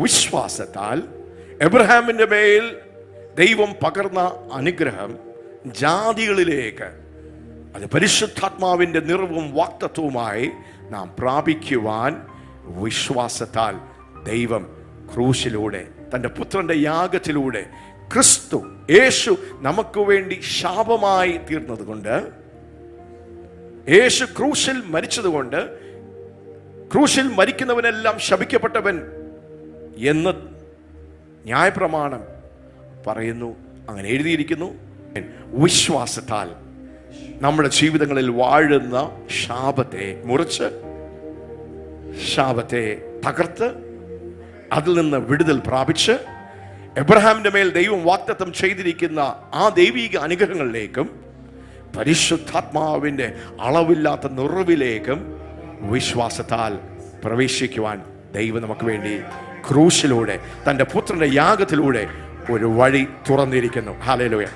വിശ്വാസത്താൽ എബ്രഹാമിൻ്റെ മേൽ ദൈവം പകർന്ന അനുഗ്രഹം ജാതികളിലേക്ക്, അത് പരിശുദ്ധാത്മാവിൻ്റെ നിറവും വാക്തത്വവുമായി നാം പ്രാപിക്കുവാൻ വിശ്വാസത്താൽ ദൈവം ക്രൂശിലൂടെ, തൻ്റെ പുത്രൻ്റെ യാഗത്തിലൂടെ, ക്രിസ്തു യേശു നമുക്ക് വേണ്ടി ശാപമായി തീർന്നതുകൊണ്ട്, യേശു ക്രൂശിൽ മരിച്ചതുകൊണ്ട്, ക്രൂശിൽ മരിക്കുന്നവനെല്ലാം ശപിക്കപ്പെട്ടവൻ എന്ന് ന്യായപ്രമാണം പറയുന്നു. അങ്ങനെ എഴുതിയിരിക്കുന്നു. വിശ്വാസത്താൽ നമ്മുടെ ജീവിതങ്ങളിൽ വാഴുന്ന ശാപത്തെ മുറിച്ച്, ശാപത്തെ തകർത്ത്, അതിൽ നിന്ന് വിടുതൽ പ്രാപിച്ച്, എബ്രഹാമിന്റെ മേൽ ദൈവം വാഗ്ദത്തം ചെയ്തിരിക്കുന്ന ആ ദൈവിക അനുഗ്രഹങ്ങളിലേക്കും പരിശുദ്ധാത്മാവിൻ്റെ അളവില്ലാത്ത നിറവിലേക്കും വിശ്വാസത്താൽ പ്രവേശിക്കുവാൻ ദൈവം നമുക്ക് വേണ്ടി ക്രൂശിലൂടെ, തൻ്റെ പുത്രൻ്റെ യാഗത്തിലൂടെ ഒരു വഴി തുറന്നിരിക്കുന്നു. ഹല്ലേലൂയ.